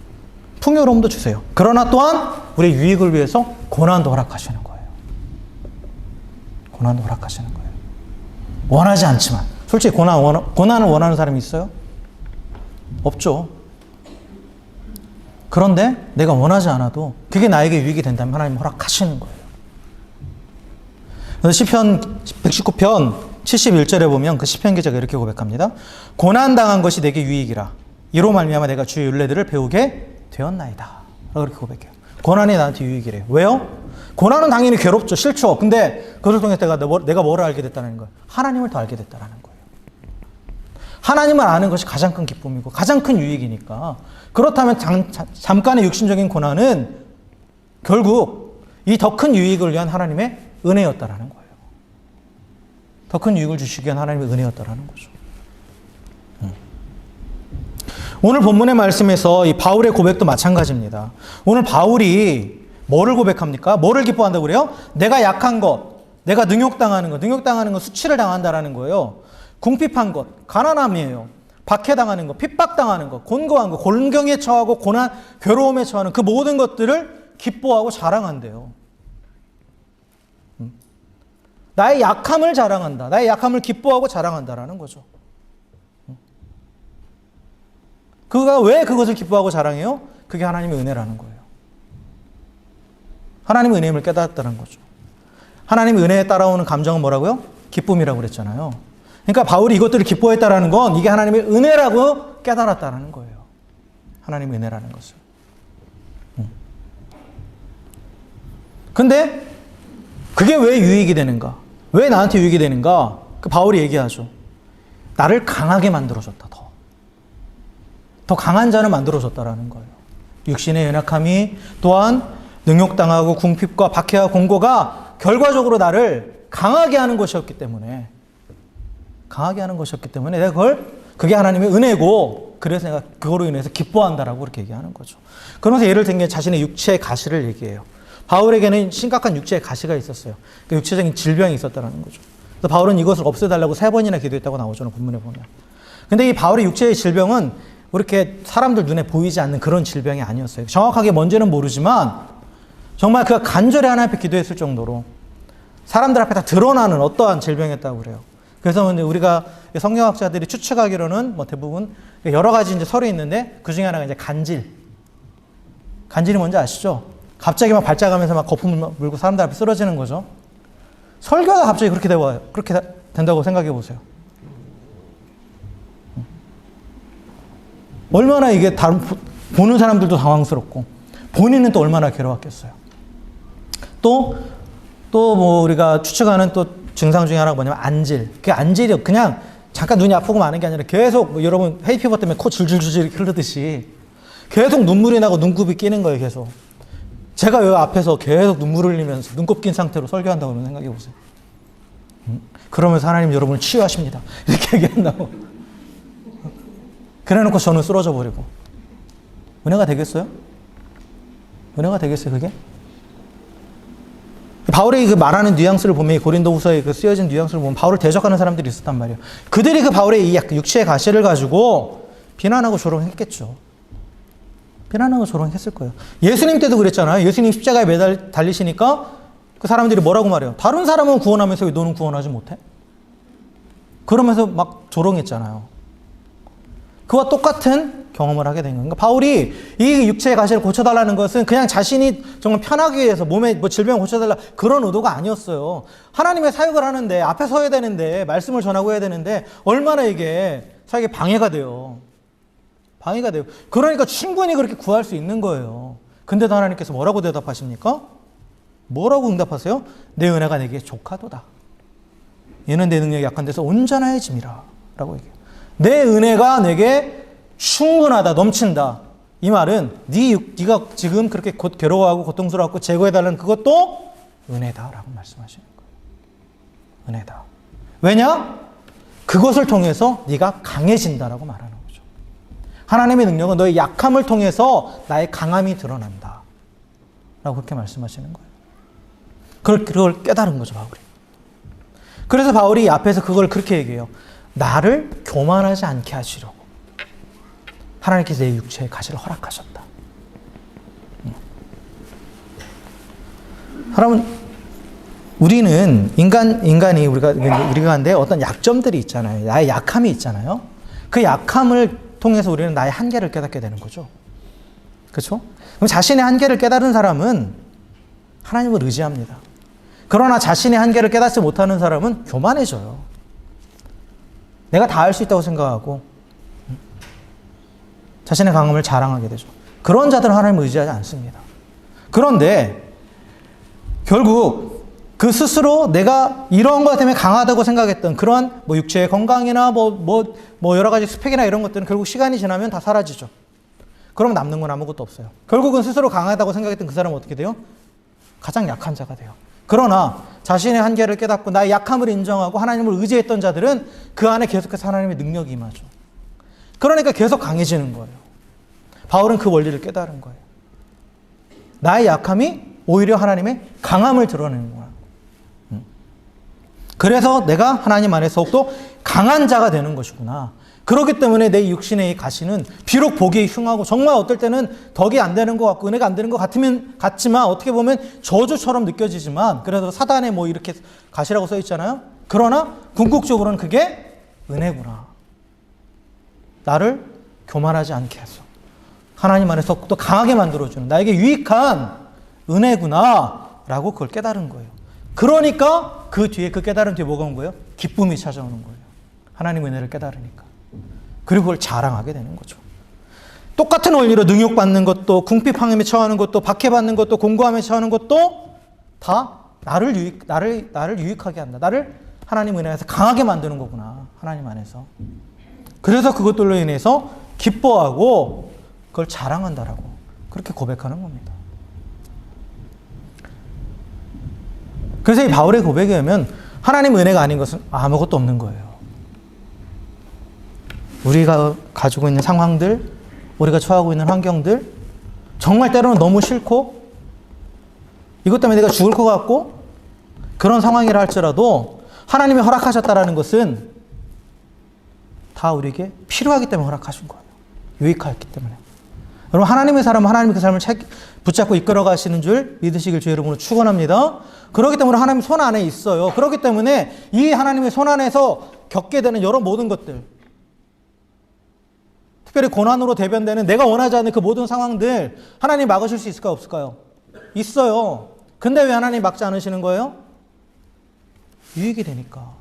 풍요로움도 주세요. 그러나 또한 우리 유익을 위해서 고난도 허락하시는 거예요. 고난도 허락하시는 거예요. 원하지 않지만. 솔직히 고난을 원하는 사람이 있어요? 없죠. 그런데 내가 원하지 않아도 그게 나에게 유익이 된다면 하나님 허락하시는 거예요. 그래서 시편 119편 71절에 보면 그 시편 기자가 이렇게 고백합니다. 고난당한 것이 내게 유익이라. 이로 말미암아 내가 주의 율례들을 배우게 되었나이다. 그렇게 고백해요. 고난이 나한테 유익이래요. 왜요? 고난은 당연히 괴롭죠. 싫죠. 근데 그것을 통해서 내가 뭐를 알게 됐다는 거예요? 하나님을 더 알게 됐다는 거예요. 하나님을 아는 것이 가장 큰 기쁨이고 가장 큰 유익이니까. 그렇다면 잠깐의 육신적인 고난은 결국 이 더 큰 유익을 위한 하나님의 은혜였다라는 거예요. 더 큰 유익을 주시기 위한 하나님의 은혜였다라는 거죠. 오늘 본문의 말씀에서 이 바울의 고백도 마찬가지입니다. 오늘 바울이 뭐를 고백합니까? 뭐를 기뻐한다고 그래요? 내가 약한 것, 내가 능욕당하는 것, 수치를 당한다라는 거예요. 궁핍한 것, 가난함이에요. 박해당하는 것, 핍박당하는 것, 곤고한 것, 곤경에 처하고 고난, 괴로움에 처하는 그 모든 것들을 기뻐하고 자랑한대요. 나의 약함을 자랑한다. 나의 약함을 기뻐하고 자랑한다라는 거죠. 그가 왜 그것을 기뻐하고 자랑해요? 그게 하나님의 은혜라는 거예요. 하나님의 은혜임을 깨달았다는 거죠. 하나님의 은혜에 따라오는 감정은 뭐라고요? 기쁨이라고 그랬잖아요. 그러니까 바울이 이것들을 기뻐했다라는 건 이게 하나님의 은혜라고 깨달았다는 거예요. 하나님의 은혜라는 것을. 근데 그게 왜 유익이 되는가? 왜 나한테 유익이 되는가? 그 바울이 얘기하죠. 나를 강하게 만들어줬다. 더 강한 자를 만들어줬다라는 거예요. 육신의 연약함이 또한 능욕당하고 궁핍과 박해와 공고가 결과적으로 나를 강하게 하는 것이었기 때문에 내가 그게 하나님의 은혜고, 그래서 내가 그거로 인해서 기뻐한다라고 그렇게 얘기하는 거죠. 그러면서 예를 든 게 자신의 육체의 가시를 얘기해요. 바울에게는 심각한 육체의 가시가 있었어요. 그 육체적인 질병이 있었다는 거죠. 그래서 바울은 이것을 없애달라고 3번이나 기도했다고 나오죠. 본문에 보면. 근데 이 바울의 육체의 질병은 이렇게 사람들 눈에 보이지 않는 그런 질병이 아니었어요. 정확하게 뭔지는 모르지만 정말 그가 간절히 하나님 앞에 기도했을 정도로 사람들 앞에 다 드러나는 어떠한 질병이었다고 그래요. 그래서 우리가 성경학자들이 추측하기로는 뭐 대부분 여러 가지 이제 설이 있는데 그 중에 하나가 이제 간질. 간질이 뭔지 아시죠? 갑자기 막 발작하면서 막 거품 물고 사람들 앞에 쓰러지는 거죠. 설교가 갑자기 그렇게 되고 그렇게 된다고 생각해 보세요. 얼마나 이게 보는 사람들도 당황스럽고 본인은 또 얼마나 괴로웠겠어요. 또 뭐 우리가 추측하는 또 증상 중에 하나가 뭐냐면 안질. 그 안질이 그냥 잠깐 눈이 아프고 마는 게 아니라 계속 뭐 여러분 헤이피버 때문에 코 줄줄줄줄 흐르듯이 계속 눈물이 나고 눈곱이 끼는 거예요. 계속. 제가 여기 앞에서 계속 눈물을 흘리면서 눈곱 낀 상태로 설교한다고 생각해 보세요. 그러면서 하나님 여러분을 치유하십니다. 이렇게 얘기한다고. 그래놓고 저는 쓰러져 버리고. 은혜가 되겠어요? 은혜가 되겠어요, 그게? 바울이 그 말하는 뉘앙스를 보면, 고린도후서에 그 쓰여진 뉘앙스를 보면 바울을 대적하는 사람들이 있었단 말이에요. 그들이 그 바울의 이 육체의 가시를 가지고 비난하고 조롱했겠죠. 비난하고 조롱했을 거예요. 예수님 때도 그랬잖아요. 예수님 십자가에 달리시니까 그 사람들이 뭐라고 말해요? 다른 사람은 구원하면서 왜 너는 구원하지 못해? 그러면서 막 조롱했잖아요. 그와 똑같은 경험을 하게 된 거예요. 그러니까 바울이 이 육체의 가시를 고쳐달라는 것은 그냥 자신이 정말 편하기 위해서 몸에 뭐 질병을 고쳐달라 그런 의도가 아니었어요. 하나님의 사역을 하는데 앞에 서야 되는데 말씀을 전하고 해야 되는데 얼마나 이게 사역에 방해가 돼요. 방해가 돼요. 그러니까 충분히 그렇게 구할 수 있는 거예요. 근데도 하나님께서 뭐라고 대답하십니까? 뭐라고 응답하세요? 내 은혜가 내게 족하도다. 얘는 내 능력이 약한 데서 온전해짐이라 라고 얘기해요. 내 은혜가 내게 충분하다, 넘친다. 이 말은 네가 지금 그렇게 괴로워하고 고통스러워하고 제거해달라는 그것도 은혜다라고 말씀하시는 거예요. 은혜다. 왜냐? 그것을 통해서 네가 강해진다라고 말하는 거죠. 하나님의 능력은 너의 약함을 통해서 나의 강함이 드러난다 라고 그렇게 말씀하시는 거예요. 그걸 깨달은 거죠, 바울이. 그래서 바울이 앞에서 그걸 그렇게 얘기해요. 나를 교만하지 않게 하시려고 하나님께서 내 육체의 가시를 허락하셨다. 여러분, 우리는 인간이 우리가 한데 어떤 약점들이 있잖아요. 나의 약함이 있잖아요. 그 약함을 통해서 우리는 나의 한계를 깨닫게 되는 거죠. 그렇죠? 그럼 자신의 한계를 깨달은 사람은 하나님을 의지합니다. 그러나 자신의 한계를 깨닫지 못하는 사람은 교만해져요. 내가 다 할 수 있다고 생각하고 자신의 강함을 자랑하게 되죠. 그런 자들은 하나님을 의지하지 않습니다. 그런데 결국 그 스스로 내가 이런 것 때문에 강하다고 생각했던 그런 육체의 건강이나 여러 가지 스펙이나 이런 것들은 결국 시간이 지나면 다 사라지죠. 그럼 남는 건 아무것도 없어요. 결국은 스스로 강하다고 생각했던 그 사람은 어떻게 돼요? 가장 약한 자가 돼요. 그러나 자신의 한계를 깨닫고 나의 약함을 인정하고 하나님을 의지했던 자들은 그 안에 계속해서 하나님의 능력이 임하죠. 그러니까 계속 강해지는 거예요. 바울은 그 원리를 깨달은 거예요. 나의 약함이 오히려 하나님의 강함을 드러내는 거야. 그래서 내가 하나님 안에서 더욱더 강한 자가 되는 것이구나. 그렇기 때문에 내 육신의 이 가시는 비록 보기에 흉하고 정말 어떨 때는 덕이 안 되는 것 같고 은혜가 안 되는 것 같지만 어떻게 보면 저주처럼 느껴지지만 그래도 사단에 이렇게 가시라고 써 있잖아요. 그러나 궁극적으로는 그게 은혜구나. 나를 교만하지 않게 해서 하나님 안에서 또 강하게 만들어주는 나에게 유익한 은혜구나 라고 그걸 깨달은 거예요. 그러니까 그 뒤에 그 깨달은 뒤에 뭐가 온 거예요? 기쁨이 찾아오는 거예요. 하나님의 은혜를 깨달으니까. 그리고 그걸 자랑하게 되는 거죠. 똑같은 원리로 능욕받는 것도 궁핍함에 처하는 것도 박해받는 것도 공고함에 처하는 것도 다 나를 유익하게 한다. 나를 하나님 은혜에서 강하게 만드는 거구나. 하나님 안에서. 그래서 그것들로 인해서 기뻐하고 그걸 자랑한다라고 그렇게 고백하는 겁니다. 그래서 이 바울의 고백에 의하면 하나님 은혜가 아닌 것은 아무것도 없는 거예요. 우리가 가지고 있는 상황들, 우리가 처하고 있는 환경들, 정말 때로는 너무 싫고 이것 때문에 내가 죽을 것 같고 그런 상황이라 할지라도 하나님이 허락하셨다라는 것은 다 우리에게 필요하기 때문에 허락하신 거예요. 유익하기 때문에. 여러분, 하나님의 사람은 하나님이 그 사람을 붙잡고 이끌어 가시는 줄 믿으시길 주의 이름으로 축원합니다. 그렇기 때문에 하나님 손 안에 있어요. 그렇기 때문에 이 하나님의 손 안에서 겪게 되는 여러 모든 것들, 특별히 고난으로 대변되는 내가 원하지 않는 그 모든 상황들 하나님 막으실 수 있을까요? 없을까요? 있어요. 근데 왜 하나님 막지 않으시는 거예요? 유익이 되니까.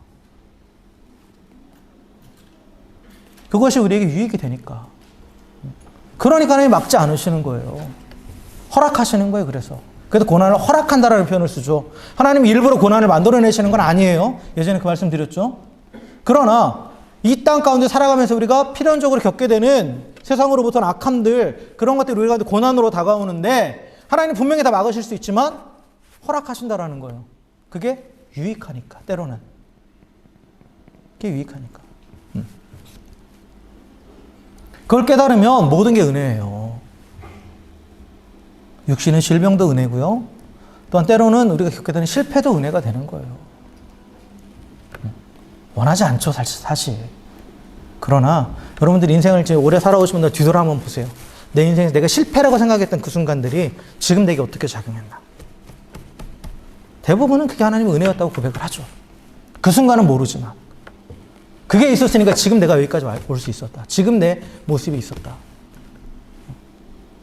그것이 우리에게 유익이 되니까. 그러니까 하나님 막지 않으시는 거예요. 허락하시는 거예요. 그래서 고난을 허락한다라는 표현을 쓰죠. 하나님이 일부러 고난을 만들어내시는 건 아니에요. 예전에 그 말씀 드렸죠. 그러나 이 땅 가운데 살아가면서 우리가 필연적으로 겪게 되는 세상으로부터는 악함들, 그런 것들이 우리가 고난으로 다가오는데 하나님 분명히 다 막으실 수 있지만 허락하신다라는 거예요. 그게 유익하니까, 때로는. 그게 유익하니까. 그걸 깨달으면 모든 게 은혜예요. 육신의 질병도 은혜고요. 또한 때로는 우리가 겪게 되는 실패도 은혜가 되는 거예요. 원하지 않죠, 사실. 그러나 여러분들 인생을 이제 오래 살아오신 분들 뒤돌아 한번 보세요. 내 인생에서 내가 실패라고 생각했던 그 순간들이 지금 내게 어떻게 작용했나. 대부분은 그게 하나님의 은혜였다고 고백을 하죠. 그 순간은 모르지만. 그게 있었으니까 지금 내가 여기까지 올 수 있었다. 지금 내 모습이 있었다.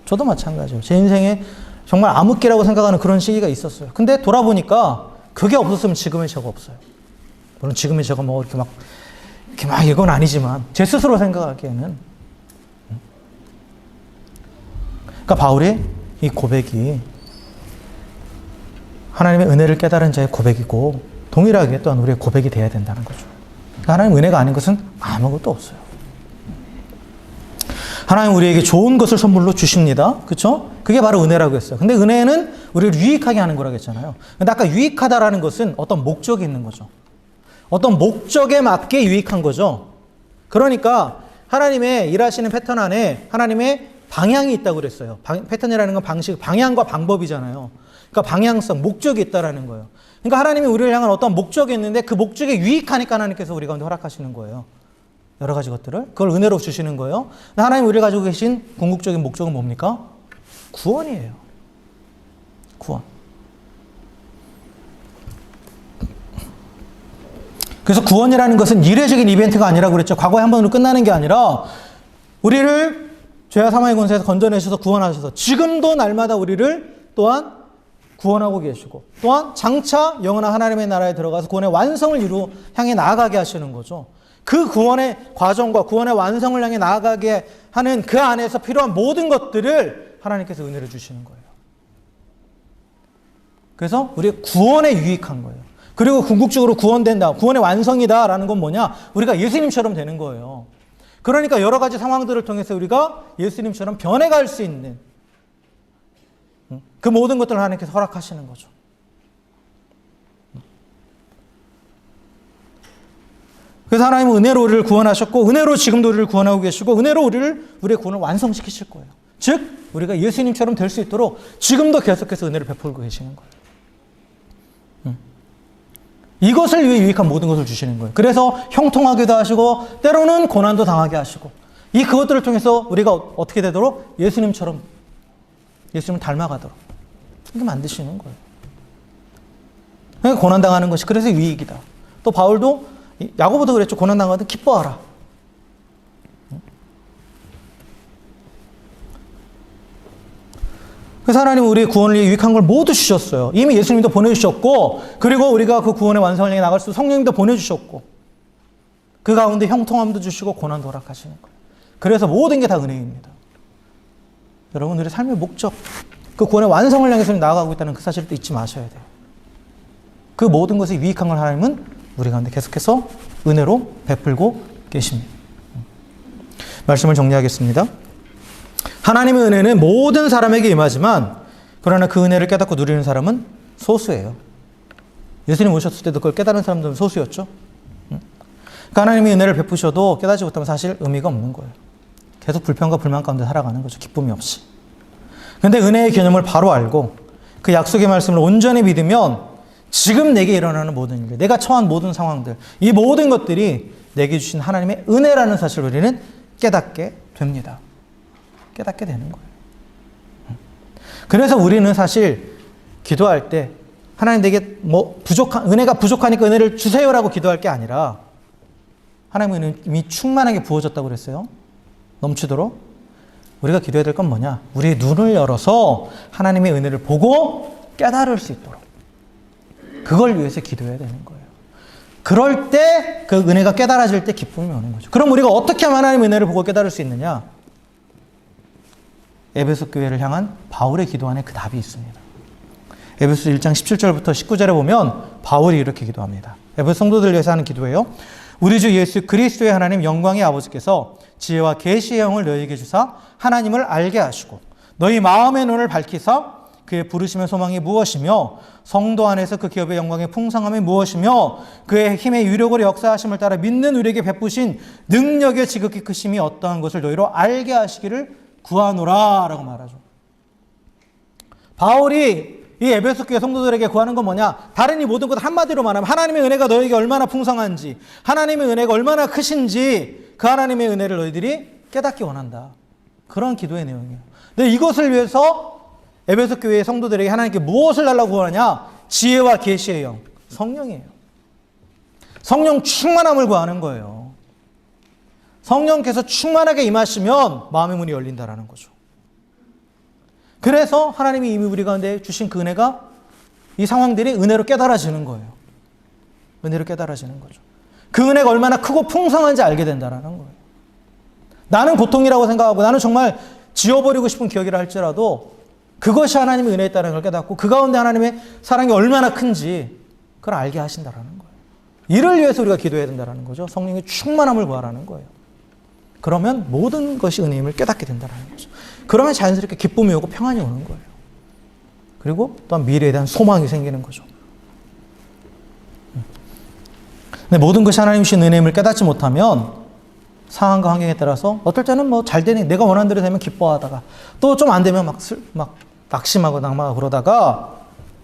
저도 마찬가지예요. 제 인생에 정말 암흑기라고 생각하는 그런 시기가 있었어요. 근데 돌아보니까 그게 없었으면 지금의 제가 없어요. 물론 지금의 제가 이렇게 막 이건 아니지만 제 스스로 생각하기에는. 그러니까 바울이 이 고백이 하나님의 은혜를 깨달은 자의 고백이고 동일하게 또한 우리의 고백이 되어야 된다는 거죠. 하나님 은혜가 아닌 것은 아무것도 없어요. 하나님 우리에게 좋은 것을 선물로 주십니다. 그렇죠? 그게 바로 은혜라고 했어요. 근데 은혜는 우리를 유익하게 하는 거라고 했잖아요. 근데 아까 유익하다라는 것은 어떤 목적이 있는 거죠. 어떤 목적에 맞게 유익한 거죠. 그러니까 하나님의 일하시는 패턴 안에 하나님의 방향이 있다고 그랬어요. 패턴이라는 건 방식, 방향과 방법이잖아요. 그러니까 방향성, 목적이 있다라는 거예요. 그러니까 하나님이 우리를 향한 어떤 목적이 있는데 그 목적에 유익하니까 하나님께서 우리 가운데 허락하시는 거예요. 여러 가지 것들을. 그걸 은혜로 주시는 거예요. 하나님 우리를 가지고 계신 궁극적인 목적은 뭡니까? 구원이에요. 구원. 그래서 구원이라는 것은 일회적인 이벤트가 아니라고 그랬죠. 과거에 한 번으로 끝나는 게 아니라 우리를 죄와 사망의 권세에서 건져내셔서 구원하셔서 지금도 날마다 우리를 또한 구원하고 계시고 또한 장차 영원한 하나님의 나라에 들어가서 구원의 완성을 향해 나아가게 하시는 거죠. 그 구원의 과정과 구원의 완성을 향해 나아가게 하는 그 안에서 필요한 모든 것들을 하나님께서 은혜를 주시는 거예요. 그래서 우리의 구원에 유익한 거예요. 그리고 궁극적으로 구원된다, 구원의 완성이다라는 건 뭐냐? 우리가 예수님처럼 되는 거예요. 그러니까 여러 가지 상황들을 통해서 우리가 예수님처럼 변해갈 수 있는 그 모든 것들을 하나님께서 허락하시는 거죠. 그래서 하나님은 은혜로 우리를 구원하셨고 은혜로 지금도 우리를 구원하고 계시고 은혜로 우리의 구원을 완성시키실 거예요. 즉 우리가 예수님처럼 될 수 있도록 지금도 계속해서 은혜를 베풀고 계시는 거예요. 이것을 위해 유익한 모든 것을 주시는 거예요. 그래서 형통하기도 하시고 때로는 고난도 당하게 하시고 그것들을 통해서 우리가 어떻게 되도록 예수님처럼 예수님을 닮아가도록 이렇게 만드시는 거예요. 그러니까 고난당하는 것이 그래서 유익이다. 또 바울도 야고보도 그랬죠. 고난당하든 기뻐하라. 그래서 하나님은 우리의 구원을 위해 유익한 걸 모두 주셨어요. 이미 예수님도 보내주셨고 그리고 우리가 그 구원의 완성을 향해 나갈 수 성령님도 보내주셨고 그 가운데 형통함도 주시고 고난도 허락하시는 거예요. 그래서 모든 게 다 은혜입니다. 여러분 우리의 삶의 목적 그 구원의 완성을 향해서 나아가고 있다는 그 사실을 또 잊지 마셔야 돼요. 그 모든 것이 유익한 걸 하나님은 우리 가운데 계속해서 은혜로 베풀고 계십니다. 말씀을 정리하겠습니다. 하나님의 은혜는 모든 사람에게 임하지만 그러나 그 은혜를 깨닫고 누리는 사람은 소수예요. 예수님 오셨을 때도 그걸 깨달은 사람들은 소수였죠. 그러니까 하나님이 은혜를 베푸셔도 깨닫지 못하면 사실 의미가 없는 거예요. 계속 불평과 불만 가운데 살아가는 거죠. 기쁨이 없이. 그런데 은혜의 개념을 바로 알고 그 약속의 말씀을 온전히 믿으면 지금 내게 일어나는 모든 일들, 내가 처한 모든 상황들, 이 모든 것들이 내게 주신 하나님의 은혜라는 사실을 우리는 깨닫게 됩니다. 깨닫게 되는 거예요. 그래서 우리는 사실 기도할 때 하나님 내게 은혜가 부족하니까 은혜를 주세요라고 기도할 게 아니라 하나님은 이미 충만하게 부어졌다고 그랬어요. 넘치도록. 우리가 기도해야 될 건 뭐냐? 우리의 눈을 열어서 하나님의 은혜를 보고 깨달을 수 있도록. 그걸 위해서 기도해야 되는 거예요. 그럴 때 그 은혜가 깨달아질 때 기쁨이 오는 거죠. 그럼 우리가 어떻게 하면 하나님의 은혜를 보고 깨달을 수 있느냐? 에베소 교회를 향한 바울의 기도 안에 그 답이 있습니다. 에베소 1장 17절부터 19절에 보면 바울이 이렇게 기도합니다. 에베소 성도들 위해서 하는 기도예요. 우리 주 예수 그리스도의 하나님 영광의 아버지께서 지혜와 계시의 영을 너희에게 주사 하나님을 알게 하시고 너희 마음의 눈을 밝히사 그의 부르심의 소망이 무엇이며 성도 안에서 그 기업의 영광의 풍성함이 무엇이며 그의 힘의 유력으로 역사하심을 따라 믿는 우리에게 베푸신 능력의 지극히 크심이 어떠한 것을 너희로 알게 하시기를 구하노라 라고 말하죠. 바울이 이 에베소 교회 성도들에게 구하는 건 뭐냐? 다른 이 모든 것 한마디로 말하면 하나님의 은혜가 너에게 얼마나 풍성한지 하나님의 은혜가 얼마나 크신지 그 하나님의 은혜를 너희들이 깨닫기 원한다. 그런 기도의 내용이에요. 근데 이것을 위해서 에베소 교회의 성도들에게 하나님께 무엇을 달라고 구하냐? 지혜와 계시의 영, 성령이에요. 성령 충만함을 구하는 거예요. 성령께서 충만하게 임하시면 마음의 문이 열린다라는 거죠. 그래서 하나님이 이미 우리 가운데 주신 그 은혜가 이 상황들이 은혜로 깨달아지는 거예요. 은혜로 깨달아지는 거죠. 그 은혜가 얼마나 크고 풍성한지 알게 된다는 거예요. 나는 고통이라고 생각하고 나는 정말 지워버리고 싶은 기억이라 할지라도 그것이 하나님의 은혜였다는 걸 깨닫고 그 가운데 하나님의 사랑이 얼마나 큰지 그걸 알게 하신다라는 거예요. 이를 위해서 우리가 기도해야 된다는 거죠. 성령의 충만함을 구하라는 거예요. 그러면 모든 것이 은혜임을 깨닫게 된다는 거죠. 그러면 자연스럽게 기쁨이 오고 평안이 오는 거예요. 그리고 또한 미래에 대한 소망이 생기는 거죠. 근데 모든 것이 하나님 주신 은혜임을 깨닫지 못하면 상황과 환경에 따라서 어떨 때는 뭐 잘 되니 내가 원하는 대로 되면 기뻐하다가 또 좀 안 되면 막 낙심하고 낙마하고 그러다가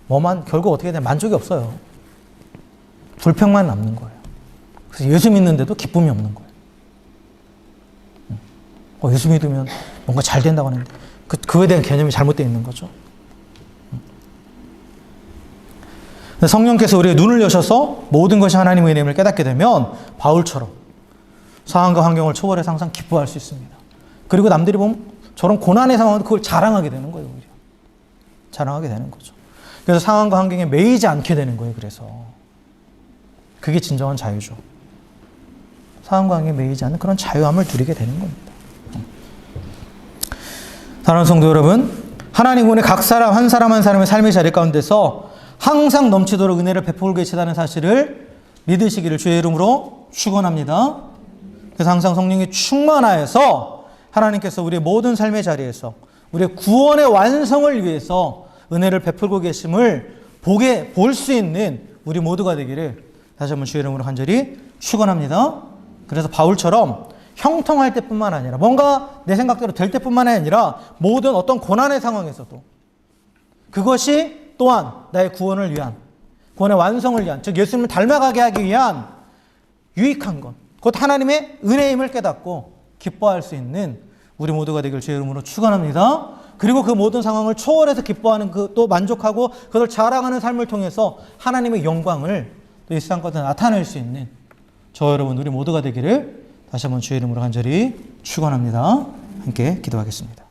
뭐만 결국 어떻게 되면 만족이 없어요. 불평만 남는 거예요. 그래서 예수 믿는데도 기쁨이 없는 거예요. 예수 믿으면 뭔가 잘 된다고 하는데 그에 대한 개념이 잘못되어 있는 거죠. 성령께서 우리의 눈을 여셔서 모든 것이 하나님의 은혜임을 깨닫게 되면 바울처럼 상황과 환경을 초월해서 항상 기뻐할 수 있습니다. 그리고 남들이 보면 저런 고난의 상황도 그걸 자랑하게 되는 거예요. 오히려. 자랑하게 되는 거죠. 그래서 상황과 환경에 매이지 않게 되는 거예요. 그래서 그게 진정한 자유죠. 상황과 환경에 매이지 않는 그런 자유함을 누리게 되는 겁니다. 사랑하는 성도 여러분, 하나님 오늘 각 사람 한 사람 한 사람의 삶의 자리 가운데서 항상 넘치도록 은혜를 베풀고 계시다는 사실을 믿으시기를 주의 이름으로 축원합니다. 그래서 항상 성령이 충만하여서 하나님께서 우리의 모든 삶의 자리에서 우리의 구원의 완성을 위해서 은혜를 베풀고 계심을 볼 수 있는 우리 모두가 되기를 다시 한번 주의 이름으로 간절히 축원합니다. 그래서 바울처럼 형통할 때뿐만 아니라 뭔가 내 생각대로 될 때뿐만 아니라 모든 어떤 고난의 상황에서도 그것이 또한 나의 구원을 위한, 구원의 완성을 위한, 즉 예수님을 닮아가게 하기 위한 유익한 것, 곧 하나님의 은혜임을 깨닫고 기뻐할 수 있는 우리 모두가 되길 주의 이름으로 축원합니다. 그리고 그 모든 상황을 초월해서 기뻐하는 또 만족하고 그것을 자랑하는 삶을 통해서 하나님의 영광을 또 이 세상 가운데 나타낼 수 있는 저 여러분 우리 모두가 되기를 다시 한번 주의 이름으로 간절히 축원합니다. 함께 기도하겠습니다.